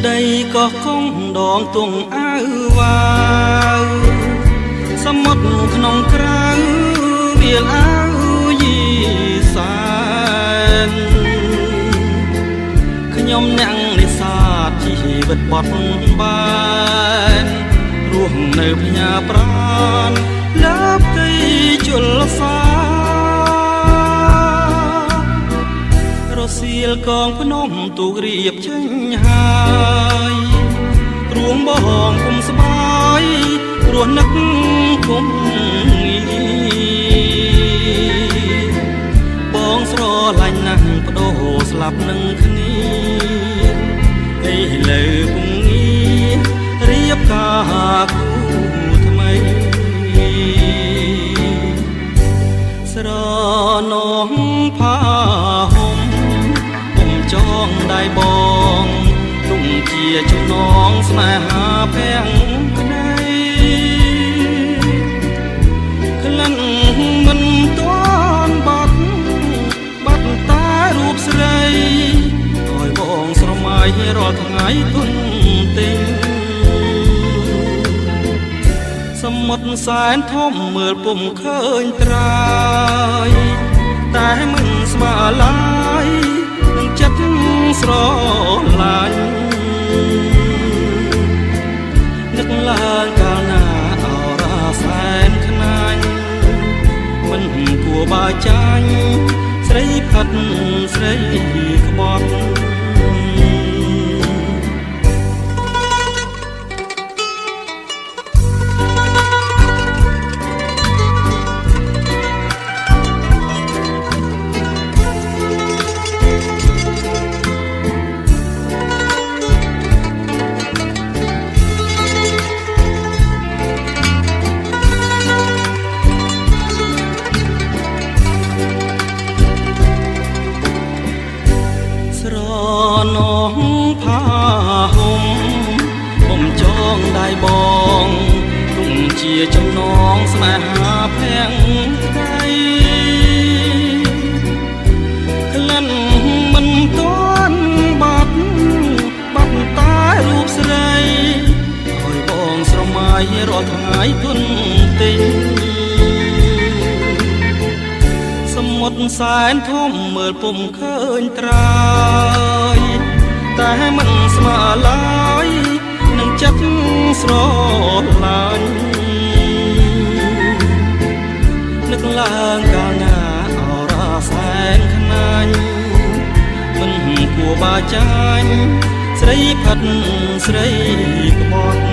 ដីក៏គង់ដងទងអើវ៉ាវសមុទ្រក្នុងក្រៅវាលអើយីសានខ្ញុំអ្នកនេសាទជីវិតបត់បានរស់នៅផ្ញើប្រានលើផ្ទៃជលសារសៀលកងភ្នំទូករៀបចេញហើយទ្រួងបងគុំស្បាយព្រោះនឹកគុំបងស្រឡាញ់ណាស់បដូរស្លាប់នឹងគ្នាឥឡូវពុំងាររៀបការគូថ្មីស្រណងផាហុំពុំចងដៃបងទុំជាចំណងស្នេហាភាំងក្ដីក្លិនមិនទាន់បាត់តែរូបស្រីឲ្យបងស្រមៃរាល់ថ្ងៃទុនទិញសមុទ្រសែនធំមើលពុំឃើញត្រើយតែមិនស្មើឡើយនឹងចិត្តស្រឡាញ់នឹកឡើងកាលណាអរ៉ាសែនខ្នាញ់មិនគួរបើចាញ់ស្រីផាត់ស្រីក្បត់ស្រណងផាហុំពុំចងដៃបងទុំជាចំណងស្នេហាភាំងក្ដីក្លិនមិនទាន់បាត់តែរូបស្រីឲ្យបងស្រមៃរាល់ថ្ងៃទុនទិញសមុទ្រសែនធំមើលពុំឃើញត្រើយតែមិនស្មើឡើយនឹងចិត្តស្រឡាញ់នឹកឡើងកាលណាអរ៉ាសែនខ្នាញ់មិនគួរបើចាញ់ស្រីផាត់ស្រីក្បត់